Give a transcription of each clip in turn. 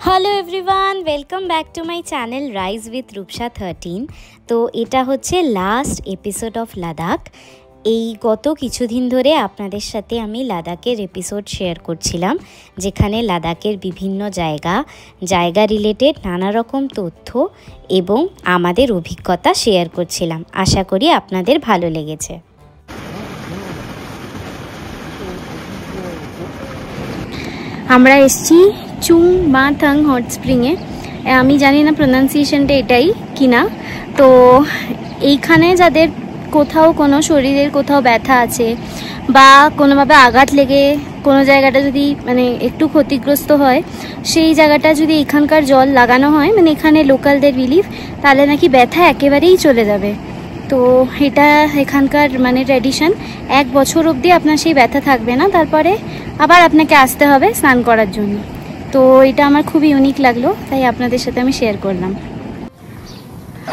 Hello everyone, welcome back to my channel rise with Rupsa 13। তো এটা হচ্ছে লাস্ট এপিসোড অফ লাদাখ। এই গত কিছুদিন ধরে আপনাদের সাথে আমি লাদাখের এপিসোড শেয়ার করছিলাম, যেখানে লাদাখের বিভিন্ন জায়গা রিলেটেড নানা রকম তথ্য এবং আমাদের অভিজ্ঞতা শেয়ার করছিলাম। আশা করি আপনাদের ভালো লেগেছে। আমরা এসছি চুং মা থাং হট স্প্রিংয়ে। আমি জানি না প্রোনাউন্সিয়েশনটা এটাই কিনা। তো এইখানে যাদের কোথাও কোনো শরীরের কোথাও ব্যথা আছে বা কোনোভাবে আঘাত লেগে কোনো জায়গাটা যদি একটু ক্ষতিগ্রস্ত হয়, সেই জায়গাটা যদি এখানকার জল লাগানো হয়, এখানে লোকালদের বিলিভ, তাহলে নাকি ব্যথা একেবারেই চলে যাবে। তো এটা এখানকার ট্র্যাডিশন। 1 বছর অবধি আপনার সেই ব্যথা থাকবে না, তারপরে আবার আপনাকে আসতে হবে স্নান করার জন্য। তো এটা আমার খুবই ইউনিক লাগলো, তাই আপনাদের সাথে আমি শেয়ার করলাম।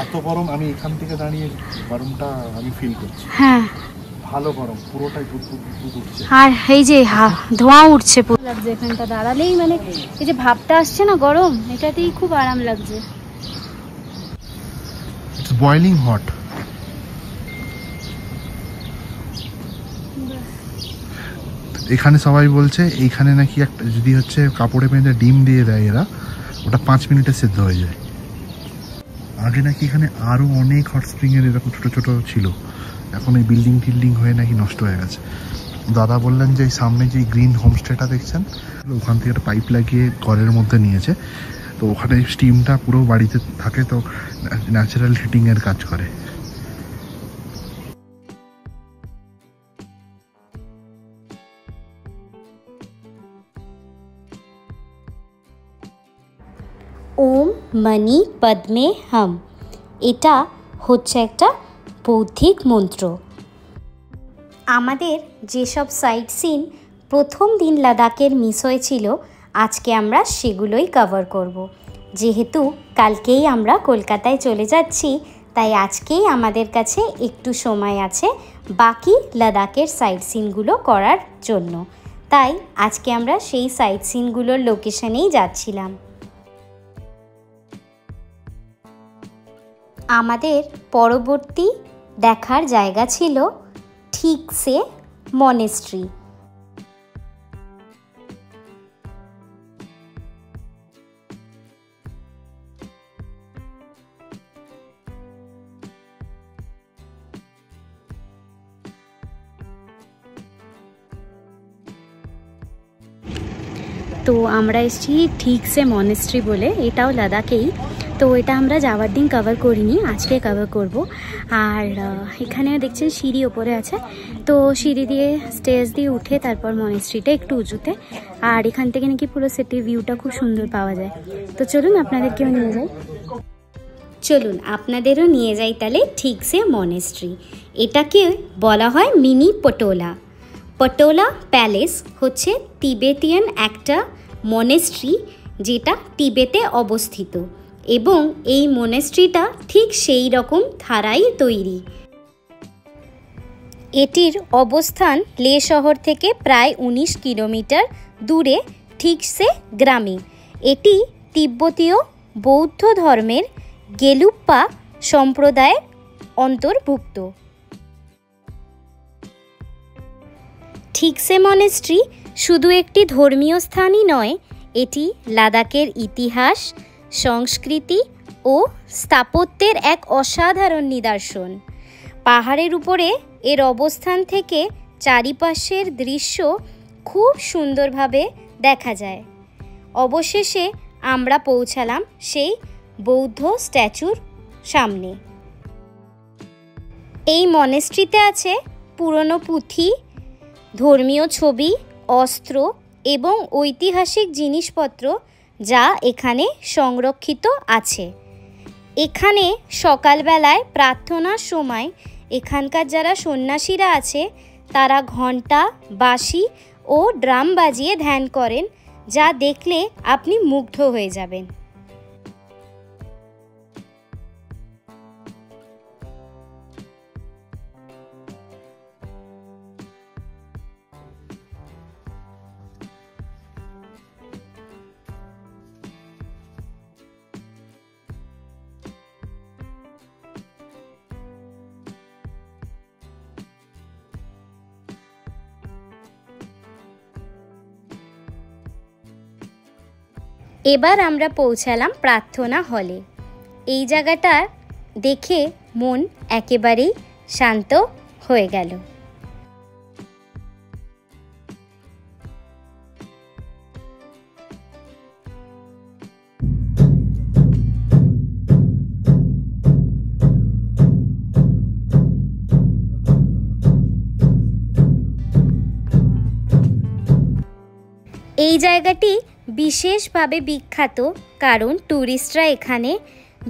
এত গরম, আমি এখান থেকে দাঁড়িয়ে গরমটা আমি ফিল করছি। হ্যাঁ, ভালো গরম, পুরোটাই বুদবুদ উঠছে। আর এই যে ধোঁয়া উঠছে পুরো লাগছে এখানটা দাঁড়ালেই, এই যে ভাবটা আসছে না গরম, এটাতেই খুব আরাম লাগছে। It's boiling hot. এখানে সবাই বলছে এইখানে নাকি একটা যদি হচ্ছে কাপড়ে বেঁধে ডিম দিয়ে দেয় এরা, ওটা 5 মিনিটে সেদ্ধ হয়ে যায়। আগে নাকি এখানে আরো অনেক হট স্প্রিং এর এরকম ছোট ছোট ছিল, এখন এই বিল্ডিং টিল্ডিং হয়ে নাকি নষ্ট হয়ে গেছে। দাদা বললেন যে সামনে যে গ্রিন হোমস্টেটা দেখছেন, ওখান থেকে একটা পাইপ লাগিয়ে ঘরের মধ্যে নিয়েছে। তো ওখানে স্টিমটা পুরো বাড়িতে থাকে, তো ন্যাচারাল হিটিং এর কাজ করে। ওম মনি পদ্মে হাম, এটা হচ্ছে একটা বৌদ্ধিক মন্ত্র। আমাদের যেসব সাইট সিন প্রথম দিন লাদাখের মিস হয়েছিল, আজকে আমরা সেগুলোই কভার করব। যেহেতু কালকেই আমরা কলকাতায় চলে যাচ্ছি, তাই আজকেই আমাদের কাছে একটু সময় আছে বাকি লাদাখের সাইট সিনগুলো করার জন্য। তাই আজকে আমরা সেই সাইট সিনগুলোর লোকেশনেই যাচ্ছিলাম। আমাদের পরবর্তী দেখার জায়গা ছিল ঠিকসে মনেস্ট্রি। তো আমরা এসেছি ঠিকসে মনেস্ট্রি বলে, এটাও লাদাখেই। তো এটা আমরা যাওয়ার দিন কভার করিনি, আজকে কভার করব। আর এখানে দেখছেন সিঁড়ি ওপরে আছে, তো সিঁড়ি দিয়ে স্টেজ দিয়ে উঠে তারপর মনেস্ট্রিটা একটু উঁচুতে। আর এখান থেকে নাকি পুরো সিটির ভিউটা খুব সুন্দর পাওয়া যায়। তো চলুন আপনাদেরকেও নিয়ে যাই। চলুন আপনাদেরও নিয়ে যাই তাহলে ঠিকসে মনেস্ট্রি। এটাকে বলা হয় মিনি পটোলা। পটোলা প্যালেস হচ্ছে তিবেতিয়ান একটা মনেস্ট্রি, যেটা তিবেতে অবস্থিত, এবং এই মনেস্ট্রিটা ঠিক সেই রকম ধারায় তৈরি। এটির অবস্থান লে শহর থেকে প্রায় 19 কিলোমিটার দূরে ঠিকসে গ্রামে। এটি তিব্বতীয় বৌদ্ধ ধর্মের গেলুপ্পা সম্প্রদায়ের অন্তর্ভুক্ত। ঠিকসে মনেস্ট্রি শুধু একটি ধর্মীয় স্থানই নয়, এটি লাদাখের ইতিহাস, সংস্কৃতি ও স্থাপত্যের এক অসাধারণ নিদর্শন। পাহাড়ের উপরে এর অবস্থান থেকে চারিপাশের দৃশ্য খুব সুন্দরভাবে দেখা যায়। অবশেষে আমরা পৌঁছালাম সেই বৌদ্ধ স্ট্যাচুর সামনে। এই মনেস্ট্রিতে আছে পুরনো পুঁথি, ধর্মীয় ছবি, অস্ত্র এবং ঐতিহাসিক জিনিসপত্র, যা এখানে সংরক্ষিত আছে। এখানে সকালবেলায় প্রার্থনার সময় এখানকার যারা সন্ন্যাসীরা আছে, তারা ঘণ্টা, বাঁশি ও ড্রাম বাজিয়ে ধ্যান করেন, যা দেখলে আপনি মুগ্ধ হয়ে যাবেন। এবার আমরা পৌঁছালাম প্রার্থনা হলে। এই জায়গাটা দেখে মন একেবারেই শান্ত হয়ে গেল। এই জায়গাটি বিশেষভাবে বিখ্যাত কারণ ট্যুরিস্টরা এখানে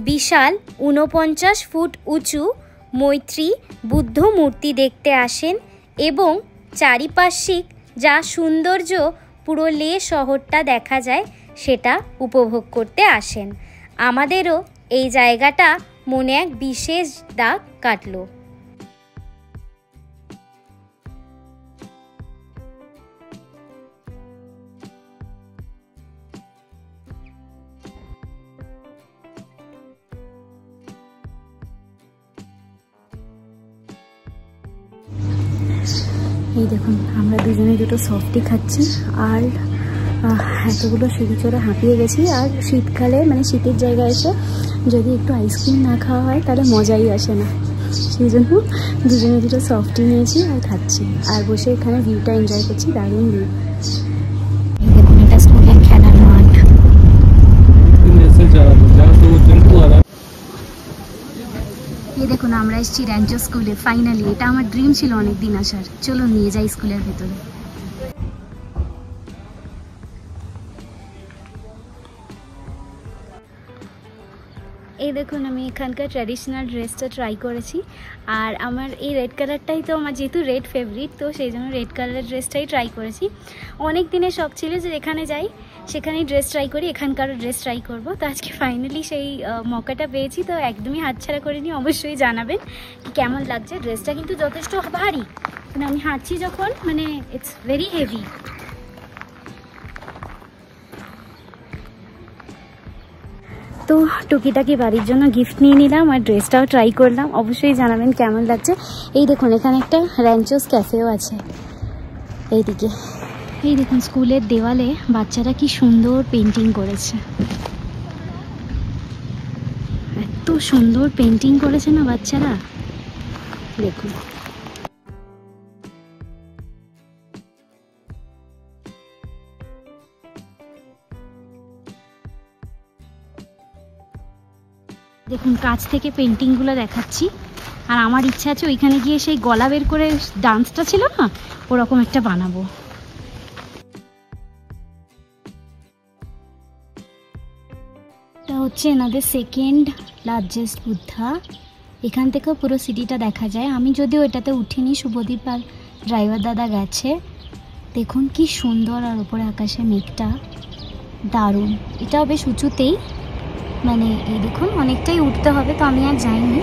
বিশাল ৪৯ ফুট উঁচু মৈত্রী বুদ্ধ মূর্তি দেখতে আসেন এবং চারিপার্শ্বিক যা সৌন্দর্য পুরো লে শহরটা দেখা যায় সেটা উপভোগ করতে আসেন। আমাদেরও এই জায়গাটা মনে এক বিশেষ দাগ কাটলো। এই দেখুন আমরা দুজনে দুটো সফটি খাচ্ছি আর এতগুলো সিঁড়ি চড়ে হাঁপিয়ে গেছি। আর শীতকালে মানে শীতের জায়গায় এসে যদি একটু আইসক্রিম না খাওয়া হয় তাহলে মজাই আসে না, সেই জন্য দুজনে দুটো সফটি নিয়েছি আর খাচ্ছি আর বসে এখানে ভিউটা এনজয় করছি। দারুণ ভিউ। এই দেখুন এটা স্কুলের খেলার মাঠ। এই দেখুন আমরা এসেছি র্যাঞ্চো স্কুলে ফাইনালি। এটা আমার ড্রিম ছিল অনেক দিন আসার। চলো নিয়ে যাই স্কুলের ভেতরে। এই দেখুন আমি এখানকার ট্র্যাডিশনাল ড্রেসটা ট্রাই করেছি আর আমার এই রেড কালারটাই তো আমার যেহেতু রেড ফেভারিট তো সেই জন্য রেড কালারের ড্রেসটাই ট্রাই করেছি। অনেক দিনের শখ ছিল যে যেখানে যাই সেখানেই ড্রেস ট্রাই করি, এখানকারও ড্রেস ট্রাই করব। তো আজকে ফাইনালি সেই মৌকাটা পেয়েছি, তো একদমই হাতছাড়া করিনি। অবশ্যই জানাবেন কেমন লাগছে। ড্রেসটা কিন্তু যথেষ্ট ভারী, মানে আমি হাঁটছি যখন মানে ইটস ভেরি হেভি। তো টুকিটাকি বাড়ির জন্য গিফট নিয়ে নিলাম আর ড্রেসটাও ট্রাই করলাম। অবশ্যই জানাবেন কেমন লাগছে। এই দেখুন এখানে একটা র্যাঞ্চোস ক্যাফেও আছে এইদিকে। এই দেখুন স্কুলের দেওয়ালে বাচ্চারা কি সুন্দর পেন্টিং করেছে, এত সুন্দর পেন্টিং করেছে না বাচ্চারা, দেখুন। দেখুন কাছ থেকে পেন্টিংগুলো দেখাচ্ছি আর আমার ইচ্ছা আছে ওইখানে গিয়ে সেই গলা বের করে ডান্সটা ছিল না ওরকম একটা বানাবো। এটা হচ্ছে এনাদের সেকেন্ড লার্জেস্ট বুদ্ধা। এখান থেকেও পুরো সিটিটা দেখা যায়। আমি যদিও এটাতে উঠিনি, শুভদীপ আর ড্রাইভার দাদা গেছে। দেখুন কি সুন্দর আর উপরে আকাশে মেঘটা দারুণ। এটাও বেশ উঁচুতেই, মানে এই দেখুন অনেকটাই উঠতে হবে, তো আমি আর যাইনি।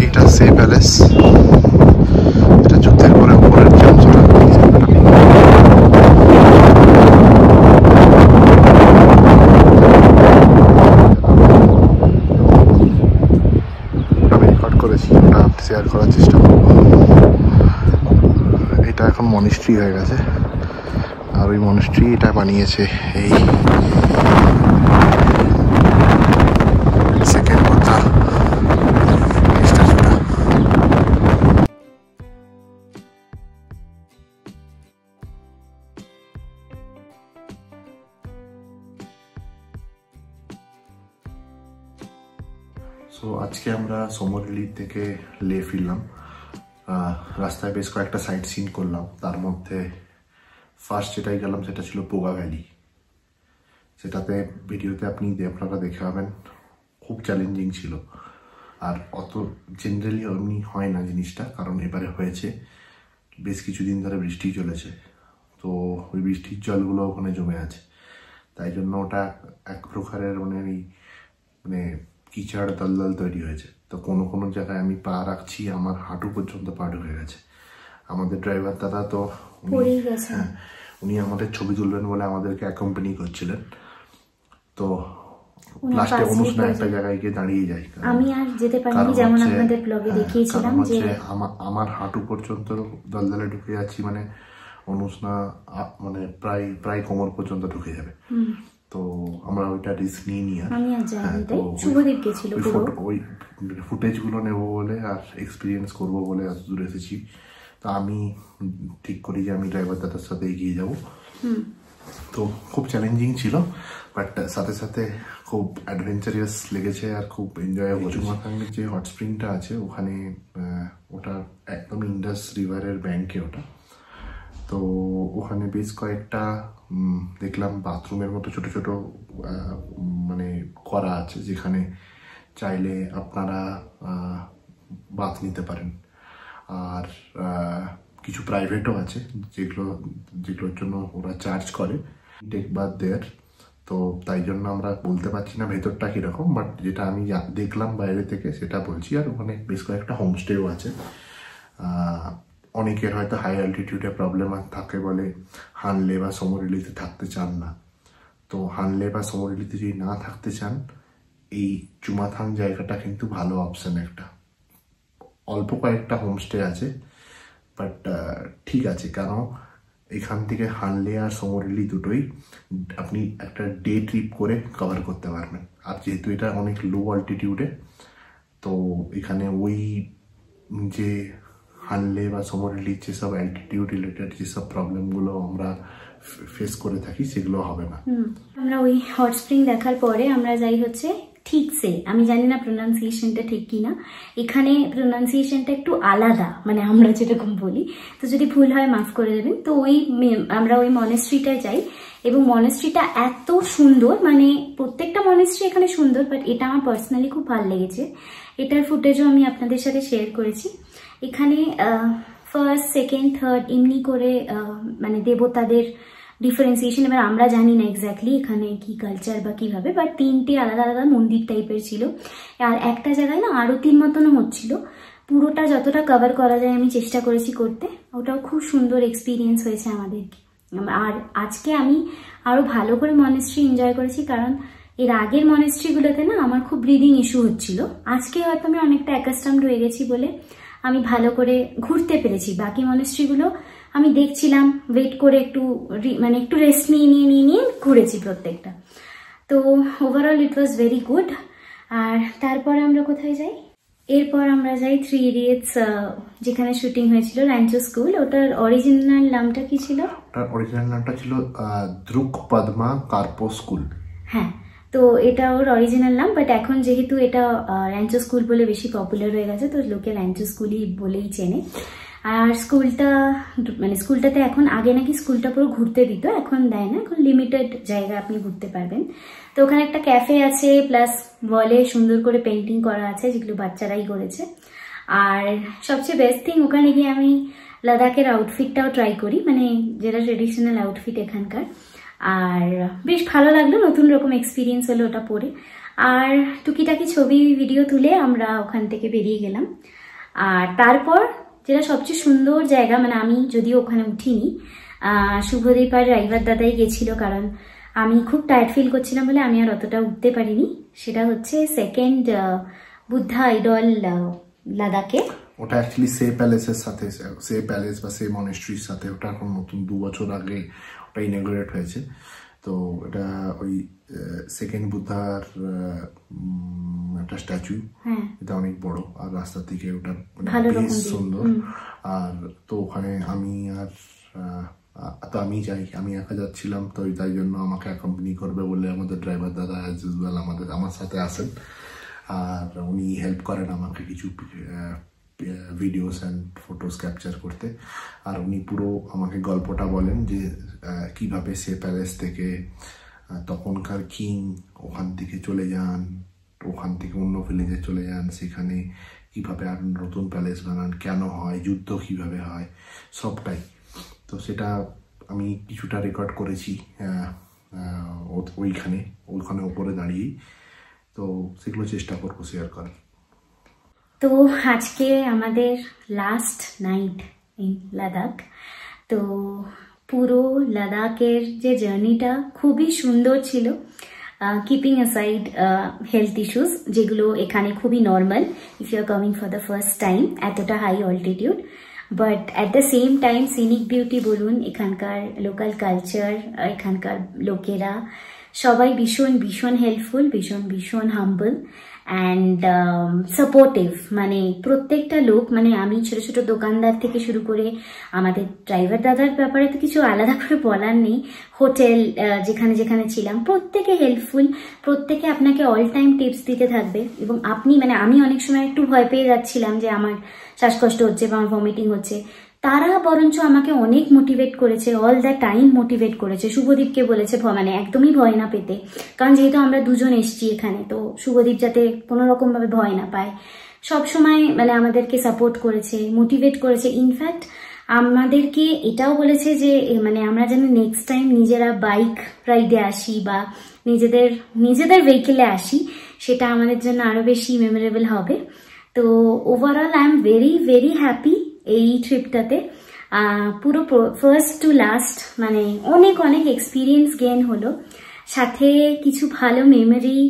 এইটা সে প্যালেস, এটা যুদ্ধের পরে উপরের যে অংশটা আমি রেকর্ড করেছি, ওটা শেয়ার করার চেষ্টা করব। এটা এখন মনিস্ট্রি হয়ে গেছে আর ওই মনিস্ট্রি এটা বানিয়েছে এই সেকেন্ড বুদ্ধা স্ট্যাচুটা। সো আজকে আমরা সোমরলি থেকে লে ফিরলাম। রাস্তায় বেশ কয়েকটা সাইট সিন করলাম। তার মধ্যে ফার্স্ট যেটাই গেলাম সেটা ছিল পোগা ভ্যালি। সেটাতে ভিডিওতে আপনারা দেখে পাবেন, খুব চ্যালেঞ্জিং ছিল আর অত জেনারেলি এমনি হয় না জিনিসটা, কারণ এবারে হয়েছে বেশ কিছুদিন ধরে বৃষ্টি চলেছে, তো ওই বৃষ্টির জলগুলো ওখানে জমে আছে, তাই জন্য ওটা এক প্রকারের মানে কিচড় দলদল তৈরি হয়েছে। তো কোনো কোনো জায়গায় আমি পা রাখছি আমার হাঁটু পর্যন্ত পা ঢুকে গেছে। আমাদের ড্রাইভার দাদা তো উনি আমাদের ছবি তুলবেন বলে আমাদেরকে অ্যাকম্পানি করছিলেন। তো লাস্টে অনুষ্ণা একটা জায়গায় গিয়ে দাঁড়িয়ে যায়। আমি আর যেতে পারিনি, যেমন আপনাদের ব্লগে দেখিয়েছিলাম যে আমার হাঁটু পর্যন্ত দলদলে ঢুকে যাচ্ছি, মানে অনুষ্ণা মানে প্রায় কোমর পর্যন্ত ঢুকে যাবে। তো আমরা ওইটা রিস্ক নিয়ে নিয়ে শুভদীপ গেছিল, ওই ফুটেজ গুলো নেবো বলে আর এক্সপিরিয়েন্স করবো বলে এত দূর এসেছি। তো আমি ঠিক করি যে আমি ড্রাইভার দাদার সাথে এগিয়ে যাবো। তো খুব চ্যালেঞ্জিং ছিল, বাট সাথে সাথে খুব অ্যাডভেঞ্চারাস লেগেছে আর খুব এনজয়েবল। চুমাথাংয়ের যে হট স্প্রিংটা আছে ওখানে, ওটা একদম ইন্ডাস রিভারের ব্যাংকে ওটা। তো ওখানে বেশ কয়েকটা দেখলাম বাথরুমের মতো ছোট ছোট মানে করা আছে, যেখানে চাইলে আপনারা বাথ নিতে পারেন। আর কিছু প্রাইভেটও আছে যেগুলোর জন্য ওরা চার্জ করে, টেক বাথ দেয়ার। তো তাই জন্য আমরা বলতে পারছি না ভেতরটা কীরকম, বাট যেটা আমি দেখলাম বাইরে থেকে সেটা বলছি। আর ওখানে বেশ কয়েকটা হোমস্টেও আছে। অনেকের হয়তো হাই অ্যালটিটিউডে প্রবলেম থাকে বলে হানলে বা সমরেলিতে থাকতে চান না। তো হানলে বা সমরেলিতে যদি না থাকতে চান, এই চুমাথাং জায়গাটা কিন্তু ভালো অপশন একটা। অল্প কয়েকটা হোমস্টে আছে, বাট ঠিক আছে, কারণ এখান থেকে হানলে আর সমরেলি দুটোই আপনি একটা ডে ট্রিপ করে কভার করতে পারবেন। আর যেহেতু এটা অনেক লো অল্টিটিউডে, তো এখানে ওই যে হানলে বা সমরেলির যেসব অ্যালটিটিউড রিলেটেড যেসব প্রবলেমগুলো আমরা ফেস করে থাকি সেগুলো হবে না। আমরা ওই হট স্প্রিং দেখার পরে আমরা যাই হচ্ছে ঠিকসে, আমি জানি না প্রোনাউন্সিয়েশনটা ঠিক কিনা, এখানে প্রোনাউন্সিয়েশনটা একটু আলাদা, মানে আমরা যেরকম বলি, তো যদি ভুল হয় মাফ করে দেবেন। তো আমরা ওই মনেস্ট্রিটায় যাই, এবং মনেস্ট্রিটা এত সুন্দর, মানে প্রত্যেকটা মনেস্ট্রি এখানে সুন্দর, বাট এটা আমার পার্সোনালি খুব ভালো লেগেছে। এটার ফুটেজও আমি আপনাদের সাথে শেয়ার করেছি। এখানে ফার্স্ট, সেকেন্ড, থার্ড এমনি করে মানে দেবতাদের ডিফারেন্সিয়েশন, এবার আমরা জানি না এক্স্যাক্টলি এখানে কি কালচার বা কিভাবে, বাট তিনটে আলাদা আলাদা মন্দির টাইপের ছিল। আর একটা জায়গায় না আরতির মতনও হচ্ছিল। পুরোটা যতটা কভার করা যায় আমি চেষ্টা করেছি করতে, ওটাও খুব সুন্দর এক্সপিরিয়েন্স হয়েছে আমাদেরকে। আর আজকে আমি আরো ভালো করে মনেস্ট্রি এনজয় করেছি, কারণ এর আগের মনেস্ট্রিগুলোতে না আমার খুব ব্রিদিং ইস্যু হচ্ছিল। আজকে হয়তো আমি অনেকটা অ্যাকাস্টমড হয়ে গেছি বলে আমি ভালো করে ঘুরতে পেরেছি। বাকি মনেস্ট্রিগুলো আমি দেখছিলাম, ওয়েট করে একটু মানে একটু রেস্ট নিয়ে ঘুরেছি প্রত্যেকটা। তো overall it was very good. আর তারপরে আমরা কোথায় যাই? এরপর আমরা যাই 3 Idiots যেখানে শুটিং হয়েছিল, র্যাঞ্চো স্কুল। ওটার অরিজিনাল নামটা কি ছিল? ওটার অরিজিনাল নামটা ছিল দ্রুক পদ্মা কার্পো স্কুল। হ্যাঁ, তো এটা ওর অরিজিনাল নাম, বাট এখন যেহেতু এটা র্যাঞ্চো স্কুল বলে বেশি পপুলার হয়ে গেছে, তো লোকে র্যাঞ্চো স্কুলই বলেই চেনে। আর স্কুলটাতে এখন, আগে নাকি স্কুলটা পুরো ঘুরতে দিত, এখন দেয় না, এখন লিমিটেড জায়গা আপনি ঘুরতে পারবেন। তো ওখানে একটা ক্যাফে আছে, প্লাস ওয়ালে সুন্দর করে পেন্টিং করা আছে, যেগুলো বাচ্চারাই করেছে। আর সবচেয়ে বেস্ট থিং, ওখানে গিয়ে আমি লাদাখের আউটফিটটাও ট্রাই করি, মানে যেটা ট্রেডিশনাল আউটফিট এখানকার। আর বেশ ভালো লাগলো, নতুন রকম এক্সপিরিয়েন্স হলো ওটা পরে। আর টুকিটাকি ছবি ভিডিও তুলে আমরা ওখান থেকে বেরিয়ে গেলাম। আর তারপর যেটা সবচেয়ে সুন্দর জায়গা, মানে আমি যদিও ওখানে উঠিনি, শুভদীপ আর ড্রাইভার দাদাই গেছিল, কারণ আমি খুব টায়ার্ড ফিল করছিলাম বলে আমি আর অতটা উঠতে পারিনি। সেটা হচ্ছে সেকেন্ড বুদ্ধা আইডল লাদাখে। ওটা অ্যাকচুয়ালি সে প্যালেসের সাথে, সে প্যালেস বা সে মনেস্ট্রির সাথে, ওটা এখন নতুন 2 বছর আগে ওটা ইনঅগ্রেট হয়েছে। তো এটা ওই সেকেন্ড বুদ্ধার একটা স্ট্যাচু, এটা অনেক বড়, আর রাস্তা থেকে ওটা বেশ সুন্দর। আর তো ওখানে আমি যাই, আমি একা যাচ্ছিলাম, তো তাই জন্য আমাকে অ্যাকম্পানি করবে বলে আমাদের ড্রাইভার দাদা অ্যাজ ইউজুয়াল আমার সাথে আসেন, আর উনি হেল্প করেন আমাকে কিছু ভিডিওস অ্যান্ড ফটোস ক্যাপচার করতে। আর উনি পুরো আমাকে গল্পটা বলেন যে কিভাবে সে প্যালেস থেকে তখনকার কিং ওখান থেকে চলে যান, ওখান থেকে অন্য ভিলেজে চলে যান, সেখানে কিভাবে আর নতুন প্যালেস বানান, কেন হয়, যুদ্ধ কিভাবে হয়, সবটাই। তো সেটা আমি কিছুটা রেকর্ড করেছি ওইখানে ওপরে দাঁড়িয়েই। তো সেগুলো চেষ্টা করবো শেয়ার করার। তো আজকে আমাদের লাস্ট নাইট ইন লাদাখ। তো পুরো লাদাখের যে জার্নিটা খুবই সুন্দর ছিল। কিপিং অ্যাসাইড হেলথ ইস্যুস, যেগুলো এখানে খুবই normal if you are coming for the first time এতটা high altitude. But at the same time scenic beauty বলুন, এখানকার লোকাল কালচার, এখানকার লোকেরা সবাই ভীষণ ভীষণ হেল্পফুল, ভীষণ ভীষণ হাম্বল অ্যান্ড সাপোর্টিভ। মানে প্রত্যেকটা লোক, মানে আমি ছোট ছোট দোকানদার থেকে শুরু করে আমাদের ড্রাইভার দাদার ব্যাপারে তো কিছু আলাদা করে বলার নেই, হোটেল যেখানে যেখানে ছিলাম প্রত্যেকে হেল্পফুল, প্রত্যেকে আপনাকে অল টাইম টিপস দিতে থাকবে। এবং আপনি, মানে আমি অনেক সময় একটু ভয় পেয়ে যাচ্ছিলাম যে আমার শ্বাসকষ্ট হচ্ছে বা আমার ভমিটিং হচ্ছে, তারা বরঞ্চ আমাকে অনেক মোটিভেট করেছে, অল দ্য টাইম মোটিভেট করেছে। শুভদীপকে বলেছে মানে একদমই ভয় না পেতে, কারণ যেহেতু আমরা দুজন এসছি এখানে, তো শুভদীপ যাতে কোনো রকম ভাবে ভয় না পায়, সব সময় মানে আমাদেরকে সাপোর্ট করেছে, মোটিভেট করেছে। ইনফ্যাক্ট আমাদেরকে এটাও বলেছে যে মানে আমরা যেন নেক্সট টাইম নিজেরা বাইক রাইডে আসি বা নিজেদের ভেহিকেলে আসি, সেটা আমাদের জন্য আরো বেশি মেমোরেবল হবে। তো overall I am very very happy এই ট্রিপটাতে। পুরো ফার্স্ট টু লাস্ট মানে অনেক অনেক এক্সপিরিয়েন্স গেইন হলো, সাথে কিছু ভালো মেমোরি,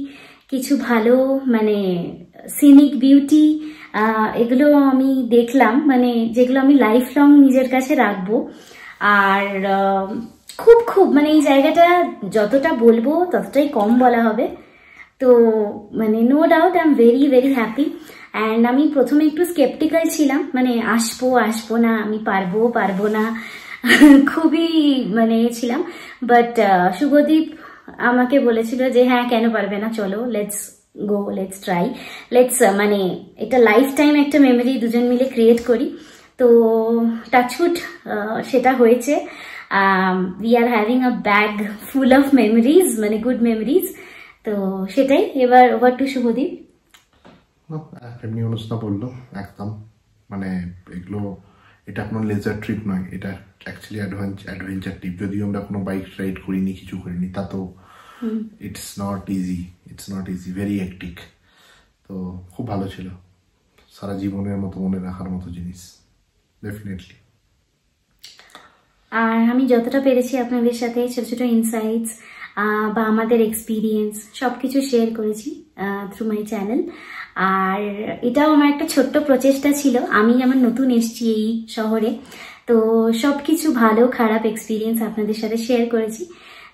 কিছু ভালো মানে সিনিক বিউটি, এগুলো আমি দেখলাম, মানে যেগুলো আমি লাইফ লং নিজের কাছে রাখবো। আর খুব খুব মানে এই জায়গাটা যতটা বলবো ততটাই কম বলা হবে। তো মানে no doubt I am very very happy. And আমি প্রথমে একটু স্কেপটিক্যাল ছিলাম, মানে আসবো না, আমি পারবো না, খুবই মানে ছিলাম। বাট শুভদীপ আমাকে বলেছিল যে হ্যাঁ কেন পারবে না, চলো let's go, let's try, let's মানে এটা লাইফ টাইম একটা মেমোরি দুজন মিলে ক্রিয়েট করি। তো টাচউড সেটা হয়েছে। We are having a bag full of memories, মানে গুড মেমোরিজ। তো সেটাই, এবার ওভার টু শুভদীপ। এমনি অনুষ্ঠান বললো একদম, মানে এগুলো এটা কোনো লেজার ট্রিপ নয়, এটা অ্যাকচুয়ালি অ্যাডভেঞ্চার ট্রিপ। যদিও আমরা কোনো বাইক রাইড করিনি, কিছু করিনি, তা তো it's not easy, very hectic. তো খুব ভালো ছিল, সারা জীবনের মতো মনে রাখার মতো জিনিস ডেফিনেটলি। আর আমি যতটা পেরেছি আপনাদের সাথে ছোট ছোট ইনসাইটস বা আমাদের এক্সপিরিয়েন্স সবকিছু শেয়ার করেছি থ্রু মাই চ্যানেল। আর এটাও আমার একটা ছোট্ট প্রচেষ্টা ছিল, আমি যেমন নতুন এসেছি এই শহরে, তো সবকিছু ভালো খারাপ এক্সপিরিয়েন্স আপনাদের সাথে শেয়ার করেছি।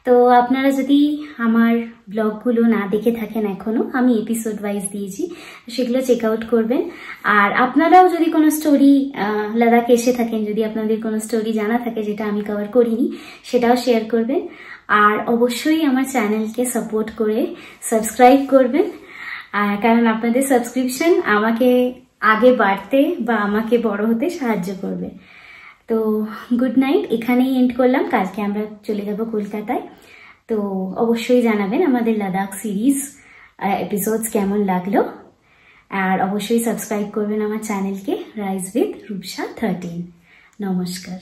তো আপনারা যদি আমার ব্লগগুলো না দেখে থাকেন এখনো, আমি এপিসোড ওয়াইজ দিয়েছি, সেগুলো চেক আউট করবেন। আর আপনারাও যদি কোনো স্টোরি লাদাখ এসে থাকেন, যদি আপনাদের কোনো স্টোরি জানা থাকে যেটা আমি কভার করিনি, সেটাও শেয়ার করবেন। আর অবশ্যই আমার চ্যানেলকে সাপোর্ট করে সাবস্ক্রাইব করবেন, কারণ আপনাদের সাবস্ক্রিপশন আমাকে আগে বাড়তে বা আমাকে বড় হতে সাহায্য করবে। তো গুড নাইট, এখানেই এন্ড করলাম। কালকে আমরা চলে যাব কলকাতায়। তো অবশ্যই জানাবেন আমাদের লাদাখ সিরিজ এপিসোডস কেমন লাগলো, আর অবশ্যই সাবস্ক্রাইব করবেন আমার চ্যানেলকে রাইজ উইথ রূপসা 13। নমস্কার।